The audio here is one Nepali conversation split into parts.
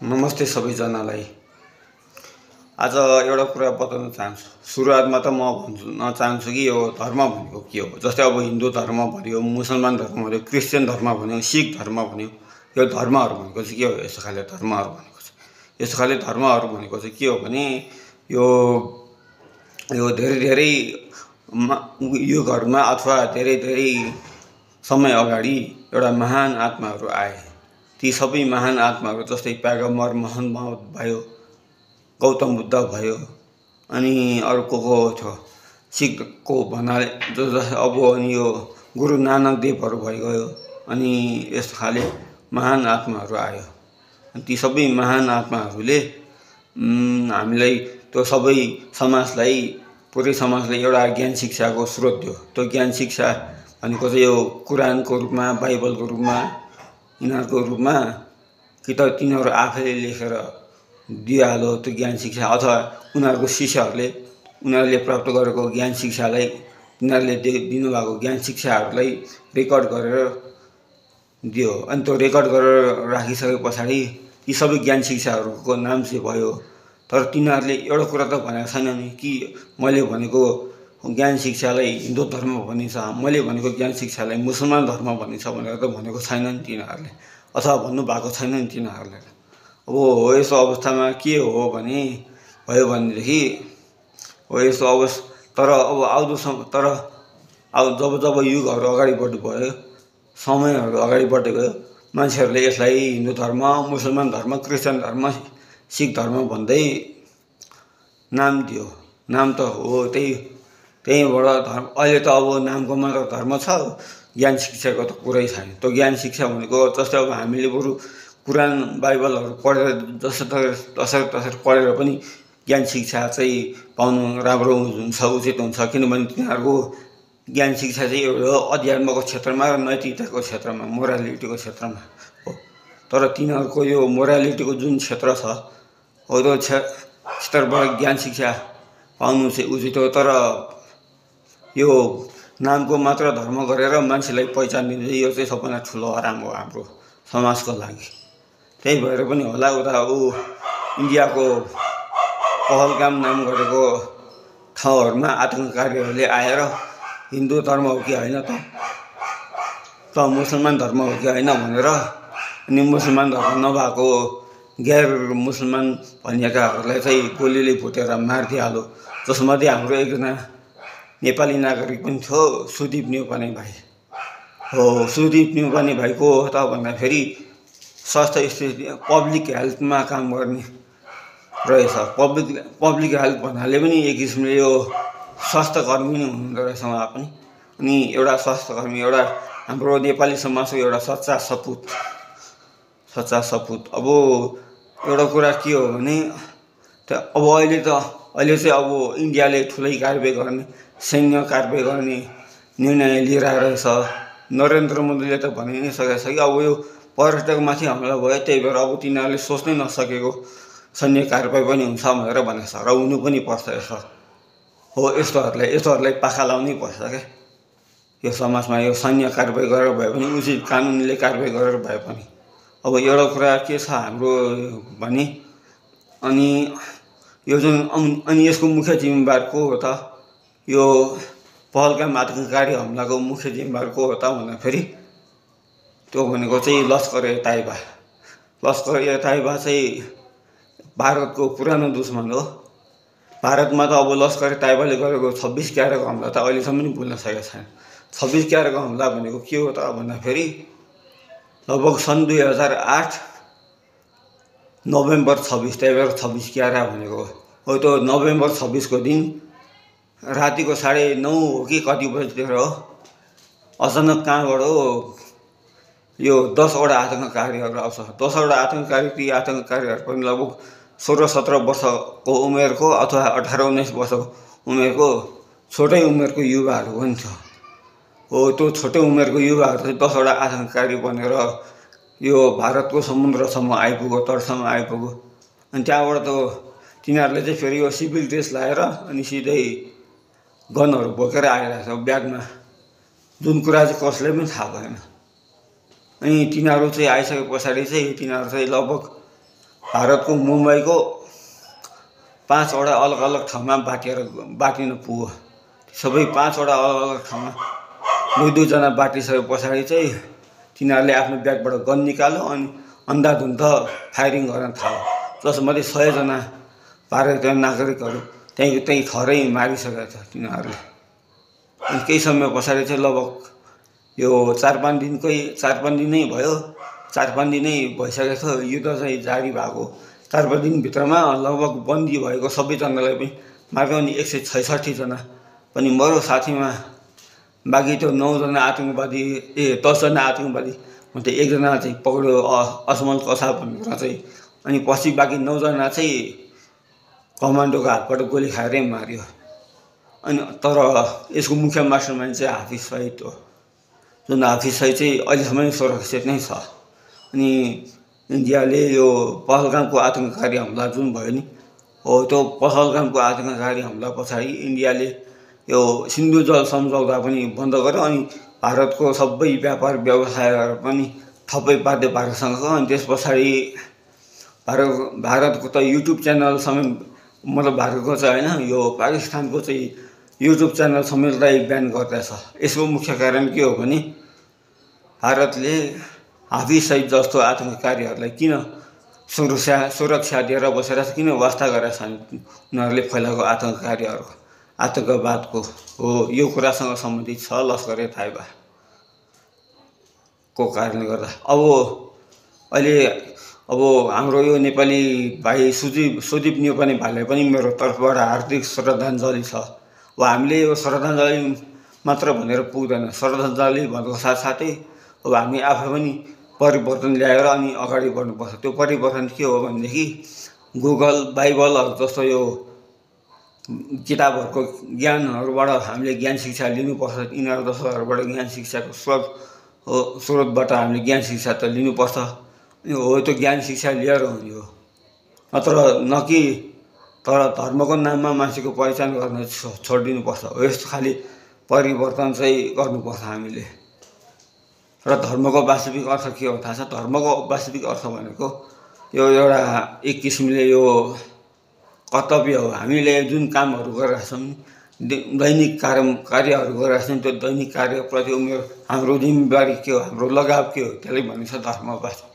नमस्ते सबैजनालाई। आज एउटा कुरा बताउन चाहन्छु। सुरुवातमा त म भन्न चाहन्छु कि यो धर्म भनेको के हो। जस्तै अब हिन्दू धर्म भन्यो, मुसलमान धर्म भन्यो, क्रिस्चियन धर्म भन्यो, सिख धर्म भन्यो। यो धर्महरू भनेको चाहिँ के हो? यस्तो खाले धर्महरू भनेको चाहिँ यस्तो खाले धर्महरू भनेको चाहिँ के हो भने यो धेरै धेरै युगहरूमा अथवा धेरै धेरै समय अगाडि एउटा महान आत्माहरू आए। ती सबै महान आत्माहरू जस्तै पैगम्बर मोहम्मद भयो, गौतम बुद्ध भयो, अनि अर्को को थियो सिखको भन्नाले अब अनि यो गुरु नानक देवहरू भइगयो। अनि यस्तो खाले महान आत्माहरू आयो। ती सबै महान आत्माहरूले हामीलाई त्यो सबै समाजलाई पुरै समाजलाई एउटा ज्ञान शिक्षाको स्रोत दियो। त्यो ज्ञान शिक्षा भनेको चाहिँ यो कुरानको रूपमा, बाइबलको रूपमा, यिनीहरूको रूपमा कि त तिनीहरू आफैले लेखेर दिइहाल्यो त्यो ज्ञान शिक्षा, अथवा उनीहरूको शिष्यहरूले उनीहरूले प्राप्त गरेको ज्ञान शिक्षालाई तिनीहरूले दिनुभएको ज्ञान शिक्षाहरूलाई रेकर्ड गरेर दियो। अनि त्यो रेकर्ड गरेर राखिसके पछाडि यी सबै ज्ञान शिक्षाहरूको नाम चाहिँ भयो। तर तिनीहरूले एउटा कुरा त भनेको छैन नि कि मैले भनेको ज्ञान शिक्षालाई हिन्दू धर्म भनिन्छ, मैले भनेको ज्ञान शिक्षालाई मुसलमान धर्म भनिन्छ भनेर त भनेको छैन नि तिनीहरूले, अथवा भन्नुभएको छैन नि तिनीहरूले। अब यस्तो अवस्थामा के हो भने भयो भनेदेखि हो यस्तो अवस्था। तर अब आउँदो तर अब जब युगहरू अगाडि बढ्दै गयो, समयहरू अगाडि बढ्दै गयो, मान्छेहरूले यसलाई हिन्दू धर्म, मुसलमान धर्म, क्रिस्चियन धर्म, सिख धर्म भन्दै नाम दियो। नाम त हो त्यहीँबाट धर्म। अहिले त अब नामको मात्र धर्म छ, ज्ञान शिक्षाको त कुरै छैन। त्यो ज्ञान शिक्षा भनेको जस्तै अब हामीले बरु कुरान बाइबलहरू पढेर जसरी पढेर पनि ज्ञान शिक्षा चाहिँ पाउनु राम्रो हुन्छ, उचित हुन्छ। किनभने तिनीहरूको ज्ञान शिक्षा चाहिँ एउटा अध्यात्मको क्षेत्रमा र नैतिकताको क्षेत्रमा, मोरालिटीको क्षेत्रमा हो। तर तिनीहरूको यो मोरालिटीको जुन क्षेत्र छ हो त्यो क्षेत्रबाट ज्ञान शिक्षा पाउनु चाहिँ उचित हो। तर यो नामको मात्र धर्म गरेर मान्छेलाई पहिचान दिनु चाहिँ यो चाहिँ सबभन्दा ठुलो हराम हो हाम्रो समाजको लागि। त्यही भएर पनि होला उता इन्डियाको पहलगाम नाम गरेको ठाउँहरूमा आतङ्ककारीहरूले आएर हिन्दू धर्म हो कि होइन त मुसलमान धर्म हो कि होइन भनेर, अनि मुसलमान धर्म नभएको गैर मुसलमान भनिएकाहरूलाई चाहिँ गोलीले भुटेर मारिदिइहाल्यो। जसमध्ये हाम्रो एकजना नेपाली नागरिक पनि थियो, सुदीप न्यौपाने भाइ हो। सुदीप न्यौपाने भाइ को हो त भन्दाखेरि स्वास्थ्य स्थिति पब्लिक हेल्थमा काम गर्ने रहेछ। पब्लिक हेल्थ भन्नाले पनि एक किसिमले यो स्वास्थ्य कर्मी नै हुनुहुँदो रहेछ उहाँ पनि। अनि एउटा स्वास्थ्य कर्मी, एउटा हाम्रो नेपाली समाजको एउटा सच्चा सपुत। अब एउटा कुरा के हो भने अब अहिले चाहिँ अब इन्डियाले ठुलै कारबाही गर्ने, सैन्य कारबाही गर्ने निर्णय लिइरहेछ। नरेन्द्र मोदीले त भनि नै सकेको छ कि अब यो पर्यटकमाथि हमला भयो, त्यही भएर अब तिनीहरूले सोच्नै नसकेको सैन्य कारबाही पनि हुन्छ भनेर भनेको छ। र हुनु पनि पर्छ यसो हो। यस्तोहरूलाई पाखा लाउनै पर्छ क्या यो समाजमा। यो सैन्य कारबाही गरेर भए पनि, उचित कानुनले कारबाही गरेर भए पनि। अब एउटा कुरा के छ हाम्रो भने अनि यो जुन अनि यसको मुख्य जिम्मेवार को हो त? यो पहलगाम आतङ्ककारी हमलाको मुख्य जिम्मेवार को हो त भन्दाखेरि त्यो भनेको चाहिँ लस्कर ए ताइबा। लस्कर ए ताइबा चाहिँ भारतको पुरानो दुश्मन हो। भारतमा त अब लस्कर ए ताइबाले गरेको 26 क्यारेको हमला त अहिलेसम्म पनि भुल्न सकेको छैन। 26 क्यारेको हमला भनेको के हो त भन्दाखेरि लगभग सन् 2008 नोभेम्बर 26, त्यही भएर 26 क्यारा भनेको हो। त्यो नोभेम्बर 26 को दिन रातिको 9:30 हो कि कति बजीतिर हो, अचानक कहाँबाट हो यो 10वटा आतङ्ककारीहरू आउँछ। 10वटा आतङ्ककारी, ती आतङ्ककारीहरू पनि लगभग 16-17 वर्षको उमेरको अथवा 18-19 वर्षको उमेरको छोटै उमेरको युवाहरू पनि थियो हो। त्यो छोटै उमेरको युवाहरू चाहिँ 10वटा आतङ्ककारी बनेर यो भारतको समुद्रसम्म आइपुग्यो, तटसम्म आइपुग्यो। अनि त्यहाँबाट त तिनीहरूले चाहिँ फेरि यो सिभिल ड्रेस लगाएर अनि सिधै गनहरू बोकेर आइरहेछ ब्यागमा, जुन कुरा चाहिँ कसले पनि थाहा भएन। अनि तिनीहरू चाहिँ आइसके पछाडि चाहिँ तिनीहरू चाहिँ लगभग भारतको मुम्बईको 5 वटा अलग अलग ठाउँमा बाटिन पुग्यो। सबै 5 वटा अलग अलग ठाउँमा दुई जना बाटिसके पछाडि चाहिँ तिनीहरूले आफ्नो ब्यागबाट गन निकाल्यो अनि अन्धाधुन्ध फायरिङ गर्न थाल्यो। जसमध्ये 100 जना भारतीय नागरिकहरू त्यही थरै मारिसकेका छ तिनीहरूले। अनि केही समय पछाडि चाहिँ लगभग यो 4-5 दिनै भयो। 4-5 दिनै भइसकेको थियो युद्ध चाहिँ जारी भएको। 4-5 दिनभित्रमा लगभग बन्दी भएको सबैजनालाई पनि मार्यो। अनि 166 जना पनि मर्यो साथीमा। बाँकी त्यो 9 जना आतङ्कवादी 10 जना आतङ्कवादी मध्ये 1 जना चाहिँ पक्रियो, असमल कसाब भनेर चाहिँ। अनि पछि बाँकी 9 जना चाहिँ कमान्डोको हातबाट गोली खाएरै मारियो। अनि तर यसको मुख्य मास्टरमाइन्ड चाहिँ हाफिज सइद हो, जुन हाफिज सइद चाहिँ अहिलेसम्म सुरक्षित नै छ। अनि इन्डियाले यो पहलगामको आतङ्ककारी हमला जुन भयो नि, हो त्यो पहलगामको आतङ्ककारी हमला पछाडि इन्डियाले यो सिन्धु जल सम्झौता पनि बन्द गर्यो। अनि भारतको सबै व्यापार व्यवसायहरू पनि ठप्पै पार्दै भारतसँगको। अनि त्यस पछाडि भारतको त युट्युब च्यानल समेत, मतलब भारतको चाहिँ होइन, यो पाकिस्तानको चाहिँ युट्युब च्यानल समेतलाई ब्यान गर्दैछ। यसको मुख्य कारण के हो भने भारतले हाफिज सइद जस्तो आतङ्ककारीहरूलाई किन सुरक्षा दिएर बसेर किन वास्ता गरेछ भने उनीहरूले फैलाएको आतङ्कवादको हो। यो कुरासँग सम्बन्धित छ लस्करे ताइबा को कारणले गर्दा। अब हाम्रो यो नेपाली भाइ सुदीप नेपाली भाइलाई पनि मेरो तर्फबाट हार्दिक श्रद्धाञ्जली छ। अब हामीले यो श्रद्धाञ्जली मात्र भनेर पुग्दैन। श्रद्धाञ्जली भनेको साथसाथै अब हामी आफै पनि परिवर्तन ल्याएर अनि अगाडि बढ्नुपर्छ। त्यो परिवर्तन के हो भनेदेखि गुगल, बाइबलहरू जस्तो यो किताबहरूको ज्ञानहरूबाट हामीले ज्ञान शिक्षा लिनुपर्छ। यिनीहरू जस्तोहरूबाट ज्ञान शिक्षाको स्रोतबाट हामीले ज्ञान शिक्षा त लिनुपर्छ। हो त्यो ज्ञान शिक्षा लिएर हुने हो, तर धर्मको नाममा मान्छेको पहिचान गर्न छोडिदिनुपर्छ। हो यस्तो खालि परिवर्तन चाहिँ गर्नुपर्छ हामीले। र धर्मको वास्तविक अर्थ के हो थाहा छ? धर्मको वास्तविक अर्थ भनेको यो एउटा एक किसिमले यो कर्तव्य हो। हामीले जुन कामहरू गरिरहेका छौँ, दैनिक कार्यहरू गरिरहेका छौँ, त्यो दैनिक कार्यप्रति हाम्रो जिम्मेवारी के हो, हाम्रो लगाव के हो, त्यसलाई भनिन्छ धर्म वास्तविक।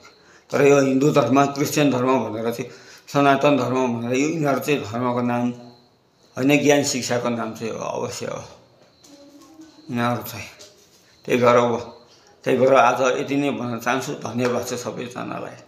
तर यो हिन्दू धर्म, क्रिस्चियन धर्म भनेर चाहिँ, सनातन धर्म भनेर यिनीहरू चाहिँ धर्मको नाम होइन, ज्ञान शिक्षाको नाम चाहिँ हो, अवश्य हो यिनीहरू चाहिँ। त्यही भएर आज यति नै भन्न चाहन्छु। धन्यवाद छ सबैजनालाई।